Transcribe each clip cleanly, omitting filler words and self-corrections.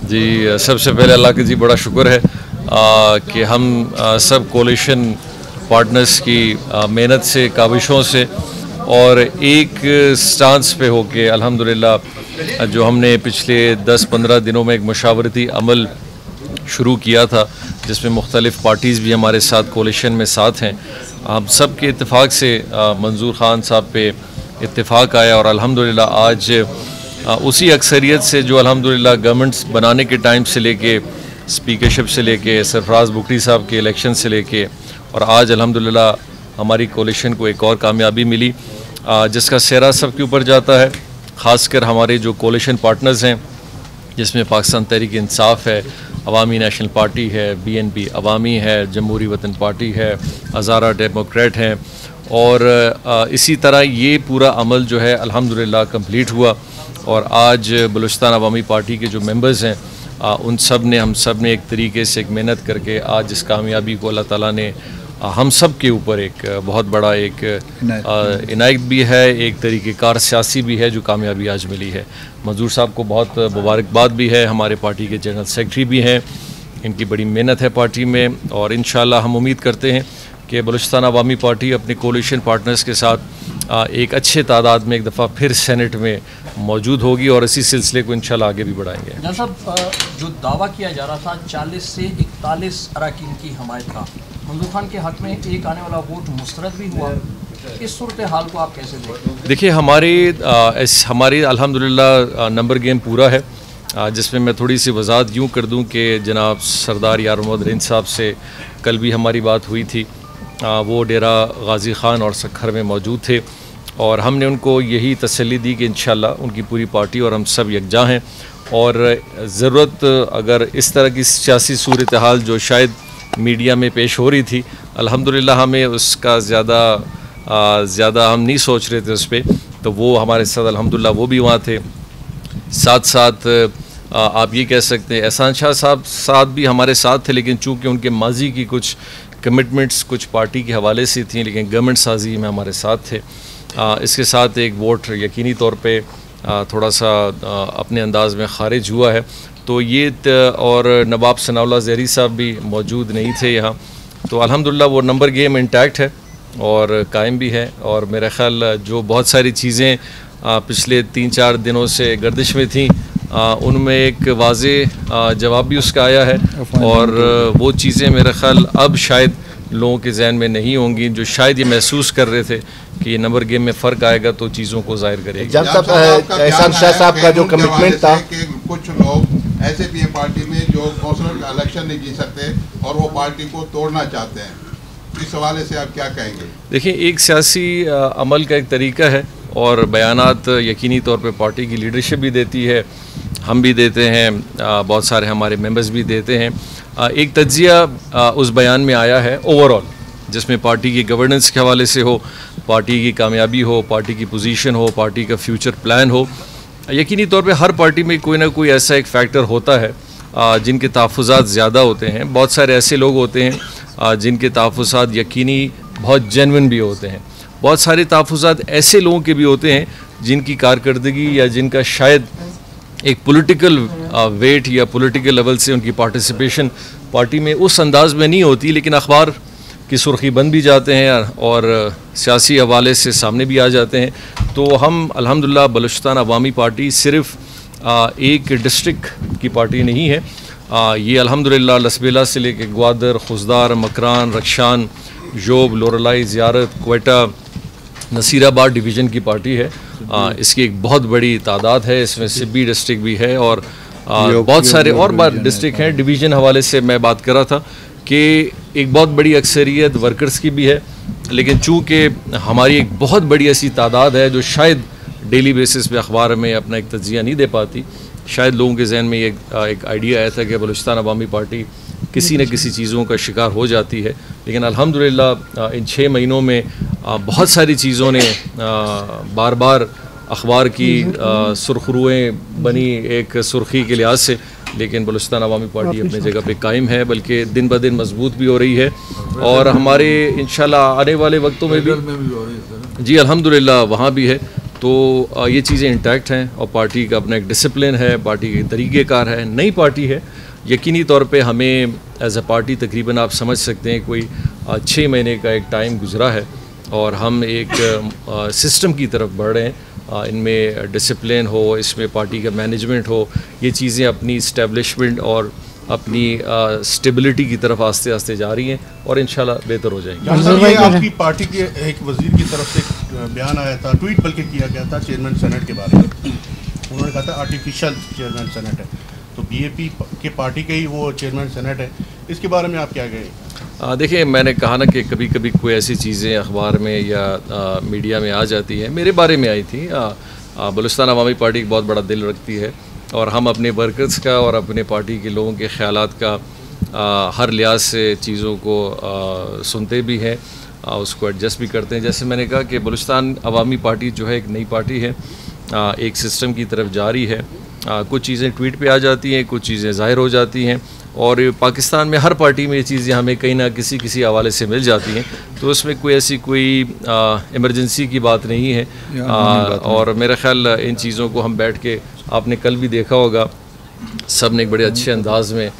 जी सबसे पहले अल्लाह का जी बड़ा शुक्र है कि हम सब कोलिशन पार्टनर्स की मेहनत से, काविशों से और एक स्टांस पे होके अल्हम्दुलिल्लाह जो हमने पिछले 10-15 दिनों में एक मुशावरती अमल शुरू किया था जिसमें मुख्तलिफ़ पार्टीज़ भी हमारे साथ कोलिशन में साथ हैं। हम सब के इत्तेफाक से मंजूर ख़ान साहब पे इत्तेफाक आया और अल्हम्दुलिल्लाह आज उसी अक्सरियत से जो अल्हम्दुलिल्लाह गवर्नमेंट्स बनाने के टाइम से लेके, स्पीकरशिप से लेके, सरफराज बुखरी साहब के इलेक्शन से लेके और आज अल्हम्दुलिल्लाह हमारी कोलिशन को एक और कामयाबी मिली जिसका सेहरा सब के ऊपर जाता है। ख़ासकर हमारे जो कोलिशन पार्टनर्स हैं जिसमें पाकिस्तान तहरीक इंसाफ है, अवामी नेशनल पार्टी है, BNP अवामी है, जमहूरी वतन पार्टी है, हज़ारा डेमोक्रेट हैं और इसी तरह ये पूरा अमल जो है अल्हम्दुलिल्लाह कंप्लीट हुआ और आज बलूचिस्तान अवामी पार्टी के जो मेंबर्स हैं उन सब ने, हम सब ने एक तरीके से एक मेहनत करके आज इस कामयाबी को अल्लाह ताला ने हम सब के ऊपर एक बहुत बड़ा एक इनायत भी है, एक तरीक़ेकार सियासी भी है जो कामयाबी आज मिली है। मंजूर साहब को बहुत मुबारकबाद भी है, हमारे पार्टी के जनरल सेक्रेटरी भी हैं, इनकी बड़ी मेहनत है पार्टी में और इंशाअल्लाह हम उम्मीद करते हैं कि बलूचिस्तान अवामी पार्टी अपने कोलिशन पार्टनर्स के साथ एक अच्छे तादाद में एक दफ़ा फिर सेनेट में मौजूद होगी और इसी सिलसिले को इंशाल्लाह आगे भी बढ़ाएंगे। जनाब साहब, जो दावा किया जा रहा था 40 से 41 अरकान की हमायत का, मंजूर खान के हक में एक आने वाला वोट मुस्तरद भी हुआ, इस सूरत हाल को आप कैसे देखते हैं? देखिए हमारी अल्हम्दुलिल्लाह नंबर गेम पूरा है जिसमें मैं थोड़ी सी वजाहत यूँ कर दूँ कि जनाब सरदार यार मोहम्मद रिंद साहब से कल भी हमारी बात हुई थी। वो डेरा गाजी ख़ान और सखर में मौजूद थे और हमने उनको यही तसल्ली दी कि इंशाअल्लाह उनकी पूरी पार्टी और हम सब यकजा हैं और ज़रूरत अगर इस तरह की सियासी सूरत हाल जो शायद मीडिया में पेश हो रही थी, अल्हम्दुलिल्लाह हमें उसका ज़्यादा हम नहीं सोच रहे थे उस पर, तो वो हमारे साथ अल्हम्दुलिल्लाह वो भी वहाँ थे। साथ साथ आप ये कह सकते हैं एहसान शाह साहब भी हमारे साथ थे, लेकिन चूँकि उनके माजी की कुछ कमिटमेंट्स कुछ पार्टी के हवाले से थी, लेकिन गवर्नमेंट साजी में हमारे साथ थे। इसके साथ एक वोट यकीनी तौर पे थोड़ा सा अपने अंदाज में ख़ारिज हुआ है, तो ये और नवाब सनाउल्लाह ज़हरी साहब भी मौजूद नहीं थे यहाँ, तो अल्हम्दुलिल्लाह वो नंबर गेम इंटैक्ट है और कायम भी है और मेरा ख़्याल जो बहुत सारी चीज़ें पिछले 3-4 दिनों से गर्दिश में थी उनमें एक वाज़े जवाब भी उसका आया है और वो चीज़ें मेरा ख़्याल अब शायद लोगों के जहन में नहीं होंगी जो शायद ये महसूस कर रहे थे कि ये नंबर गेम में फ़र्क आएगा तो चीज़ों को ज़ाहिर करेगी। एहसान शाह साहब का जो कमिटमेंट था कि कुछ लोग ऐसे भी हैं पार्टी में जो कौंसलर का इलेक्शन नहीं जीत सकते और वो पार्टी को तोड़ना चाहते हैं, इस हवाले से आप क्या कहेंगे? देखिए एक सियासी अमल का एक तरीका है और बयानात यकीनी तौर पे पार्टी की लीडरशिप भी देती है, हम भी देते हैं, बहुत सारे हमारे मेंबर्स भी देते हैं। एक तज्जिया उस बयान में आया है ओवरऑल जिसमें पार्टी की गवर्नेंस के हवाले से हो, पार्टी की कामयाबी हो, पार्टी की पोजीशन हो, पार्टी का फ्यूचर प्लान हो। यकीनी तौर पे हर पार्टी में कोई ना कोई ऐसा एक फैक्टर होता है जिनके तहफ़्फ़ुज़ात ज़्यादा होते हैं, बहुत सारे ऐसे लोग होते हैं जिनके तहफ़्फ़ुज़ात यकीनी बहुत जेन्युइन भी होते हैं, बहुत सारे तहफ़्फ़ुज़ात ऐसे लोगों के भी होते हैं जिनकी कारकर्दगी या जिनका शायद एक पॉलिटिकल वेट या पॉलिटिकल लेवल से उनकी पार्टिसिपेशन पार्टी में उस अंदाज में नहीं होती, लेकिन अखबार की सुर्खी बन भी जाते हैं और सियासी हवाले से सामने भी आ जाते हैं। तो हम अल्हम्दुलिल्लाह बलूचिस्तान अवामी पार्टी सिर्फ़ एक डिस्ट्रिक्ट की पार्टी नहीं है, ये अल्हम्दुलिल्लाह लसबेला से लेकर ग्वादर, खुजदार, मकरान, रक्षान, जोब, लोरलाई, ज़ियारत, क्वेटा, नसीराबाद डिवीज़न की पार्टी है। इसकी एक बहुत बड़ी तादाद है, इसमें सिब्बी डिस्ट्रिक्ट भी है और बहुत सारे और डिस्ट्रिक्ट हैं। डिवीज़न हवाले से मैं बात कर रहा था कि एक बहुत बड़ी अक्सरियत वर्कर्स की भी है, लेकिन चूँकि हमारी एक बहुत बड़ी ऐसी तादाद है जो शायद डेली बेसिस पे अखबार में अपना एक तज्जिया नहीं दे पाती, शायद लोगों के जहन में एक आइडिया आया था कि बलूचिस्तान अवामी पार्टी किसी न किसी चीज़ों का शिकार हो जाती है, लेकिन अल्हम्दुलिल्लाह इन 6 महीनों में बहुत सारी चीज़ों ने बार बार अखबार की सुर्खरुएँ बनी एक सुर्खी के लिहाज से, लेकिन बलूचिस्तान अवामी पार्टी अपनी जगह पे कायम है, बल्कि दिन ब दिन मजबूत भी हो रही है और हमारे इंशाल्लाह आने वाले वक्तों में भी जी अल्हम्दुलिल्लाह वहाँ भी है तो ये चीज़ें इंटैक्ट हैं और पार्टी का अपना एक डिसिप्लिन है, पार्टी के तरीक़ेकार है। नई पार्टी है, यकीनी तौर पे हमें एज अ पार्टी तकरीबन आप समझ सकते हैं कोई 6 महीने का एक टाइम गुजरा है और हम एक सिस्टम की तरफ बढ़ रहे हैं। इनमें डिसिप्लिन हो, इसमें पार्टी का मैनेजमेंट हो, ये चीज़ें अपनी इस्टेब्लिशमेंट और अपनी स्टेबिलिटी की तरफ आस्ते आस्ते जा रही हैं और इंशाल्लाह बेहतर हो जाएगी। ये आपकी पार्टी के एक वजीर की तरफ से एक बयान आया था, ट्वीट बल्कि किया गया था चेयरमैन सेनेट के बारे में। उन्होंने कहा था आर्टिफिशियल चेयरमैन सेनेट है, तो बीएपी के पार्टी के ही वो चेयरमैन सेनेट है, इसके बारे में आप क्या कहें? देखिए, मैंने कहा ना कि कभी कभी कोई ऐसी चीज़ें अखबार में या मीडिया में आ जाती है। मेरे बारे में आई थी। बलूचिस्तान अवामी पार्टी बहुत बड़ा दिल रखती है और हम अपने वर्कर्स का और अपने पार्टी के लोगों के ख्यालात का हर लिहाज से चीज़ों को सुनते भी हैं, उसको एडजस्ट भी करते हैं। जैसे मैंने कहा कि बलूचिस्तान अवामी पार्टी जो है एक नई पार्टी है, एक सिस्टम की तरफ जारी है। कुछ चीज़ें ट्वीट पे आ जाती हैं, कुछ चीज़ें ज़ाहिर हो जाती हैं और पाकिस्तान में हर पार्टी में ये चीज़ें हमें कहीं ना किसी हवाले से मिल जाती हैं, तो उसमें कोई ऐसी कोई इमरजेंसी की बात नहीं है। और मेरा ख्याल इन चीज़ों को हम बैठ के, आपने कल भी देखा होगा, सब ने एक बड़े अच्छे अंदाज में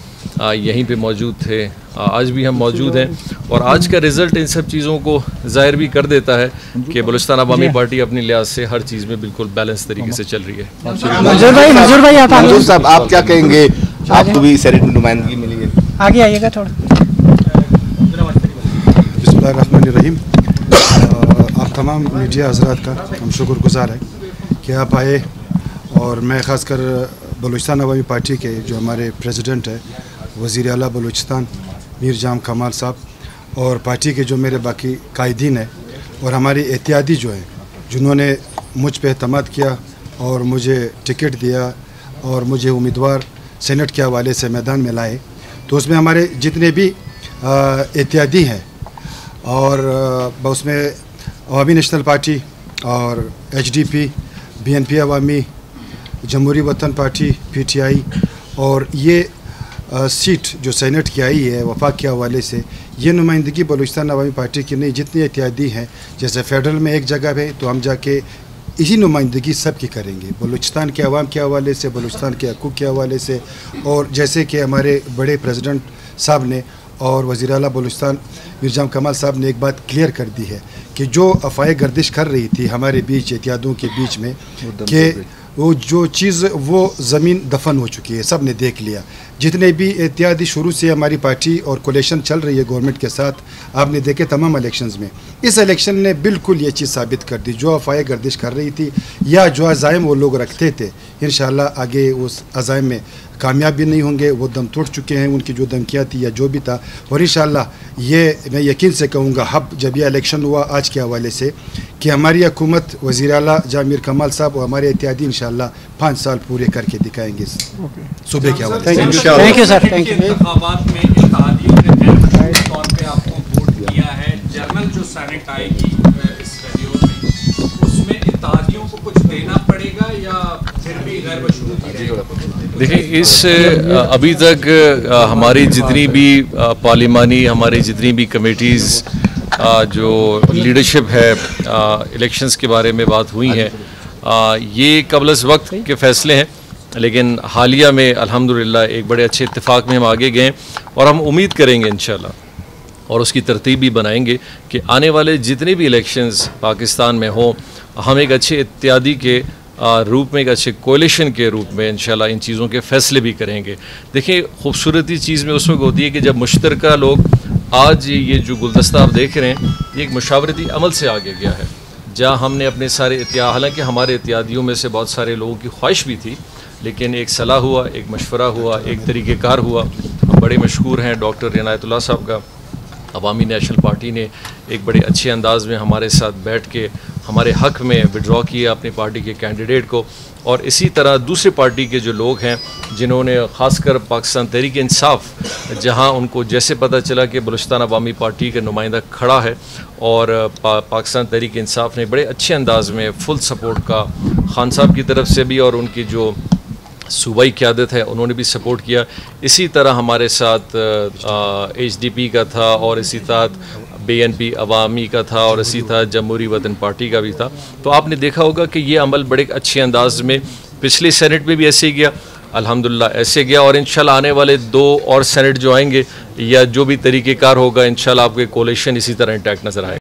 यहीं पे मौजूद थे, आज भी हम मौजूद हैं और आज का रिज़ल्ट इन सब चीज़ों को ज़ाहिर भी कर देता है कि बलूचिस्तान अवामी पार्टी अपनी लिहाज से हर चीज़ में बिल्कुल बैलेंस तरीके से चल रही है। मंजूर साहब, आप क्या कहेंगे? आपको भी सेनेट में नुमाइंदगी मिली है, आगे आइएगा थोड़ा। बिस्मिल्लाहिर्रहमानिर्रहीम। आप तमाम मीडिया हजरात का हम शुक्रगुजार हैं कि आप आए और मैं ख़ासकर बलूचिस्तान अवामी पार्टी के जो हमारे प्रेसिडेंट है वज़ीर आला बलूचिस्तान मीर जाम कमाल साहब और पार्टी के जो मेरे बाकी कायदीन हैं और हमारी एहतियाती जो हैं, जिन्होंने मुझ पे एतमाद किया और मुझे टिकट दिया और मुझे उम्मीदवार सेनेट के हवाले से मैदान में लाए, तो उसमें हमारे जितने भी एहतियाती हैं और उसमें अवामी नेशनल पार्टी और HDP, BNP अवामी, जमहूरी वतन पार्टी PTI और ये सीट जो सेनेट की आई है वफाक के हवाले से, ये नुमाइंदगी बलूचिस्तान अवामी पार्टी की नहीं, जितनी एहतियाती हैं, जैसे फेडरल में एक जगह है तो हम जाके इसी नुमाइंदगी सब की करेंगे, बलूचिस्तान के अवाम के हवाले से, बलूचिस्तान के हकूक़ के हवाले से। और जैसे कि हमारे बड़े प्रेसिडेंट साहब ने और वज़ीर आला बलूचिस्तान मीर जाम कमाल साहब ने एक बात क्लियर कर दी है कि जो अफ़वाहें गर्दिश कर रही थी हमारे बीच, एहतियातों के बीच में, कि वो जो चीज़ वो ज़मीन दफन हो चुकी है, सब ने देख लिया। जितने भी एहतियाती शुरू से हमारी पार्टी और कोलेशन चल रही है गवर्नमेंट के साथ, आपने देखे तमाम इलेक्शंस में, इस इलेक्शन ने बिल्कुल ये चीज़ साबित कर दी, जो अफ़वाहें गर्दिश कर रही थी या जो अज़ाइम वो लोग रखते थे, इंशाल्लाह आगे उस अज़ाइम में कामयाब भी नहीं होंगे, वो दम तोड़ चुके हैं, उनकी जो धमकियाँ थी या जो भी था। और इंशाल्लाह ये मैं यकीन से कहूँगा अब जब यह इलेक्शन हुआ आज के हवाले से कि हमारी हुकूमत, वज़ीर आला जामिर कमाल साहब और हमारे एहतियाती इंशाल्लाह 5 साल पूरे करके दिखाएंगे सूबे के हवाले से। Thank you sir, thank you. इंतखाबात में इत्तेहादियों ने तौर पे आपको वोट किया है, जनरल जो सेनेट आएगी इस शेड्यूल में, उसमें इत्तेहादियों को कुछ देना पड़ेगा या फिर भी गैर मशरूत ही रहेगा? देखिए, इस अभी तक हमारी जितनी भी पार्लिमानी, हमारी जितनी भी कमेटीज़ जो लीडरशिप है, इलेक्शंस के बारे में बात हुई है, ये कबल वक्त के फ़ैसले हैं, लेकिन हालिया में अल्हम्दुलिल्लाह एक बड़े अच्छे इत्तेफाक में हम आगे गए और हम उम्मीद करेंगे इंशाल्लाह और उसकी तरतीब भी बनाएंगे कि आने वाले जितने भी इलेक्शंस पाकिस्तान में हों, हम एक अच्छे इत्यादी के रूप में, एक अच्छे कोalition के रूप में इंशाल्लाह इन चीज़ों के फ़ैसले भी करेंगे। देखिए, खूबसूरती चीज़ में उस वक्त होती है कि जब मुश्तरका लोग, आज ये जो गुलदस्ता आप देख रहे हैं, ये एक मुशावरती अमल से आगे गया है, जहाँ हमने अपने सारे हालांकि हमारे इत्यादियों में से बहुत सारे लोगों की ख्वाहिश भी थी, लेकिन एक सलाह हुआ, एक मशवरा हुआ, एक तरीक़ेकार हुआ। बड़े मशहूर हैं डॉक्टर इनायतुल्लाह साहब का, अवामी नेशनल पार्टी ने एक बड़े अच्छे अंदाज में हमारे साथ बैठ के हमारे हक़ में विड्रॉ किया अपनी पार्टी के कैंडिडेट को। और इसी तरह दूसरी पार्टी के जो लोग हैं, जिन्होंने ख़ासकर पाकिस्तान तहरीक इंसाफ, जहां उनको जैसे पता चला कि बलूचिस्तान अवामी पार्टी का नुमाइंदा खड़ा है और पाकिस्तान तहरीक इंसाफ ने बड़े अच्छे अंदाज में फुल सपोर्ट का, खान साहब की तरफ से भी और उनकी जो सूबाई क़यादत है उन्होंने भी सपोर्ट किया। इसी तरह हमारे साथ HDP का था और इसी तरह BNP अवामी का था और इसी था जमहूरी वतन पार्टी का भी था। तो आपने देखा होगा कि ये अमल बड़े अच्छे अंदाज में पिछले सेनेट में भी ऐसे ही गया, अल्हम्दुलिल्लाह ऐसे गया, और इंशाल्लाह आने वाले 2 और सेनेट जो आएंगे या जो भी तरीक़ेकार होगा, इंशाल्लाह आपके कोalition इसी तरह इंटैक्ट नज़र आएगा।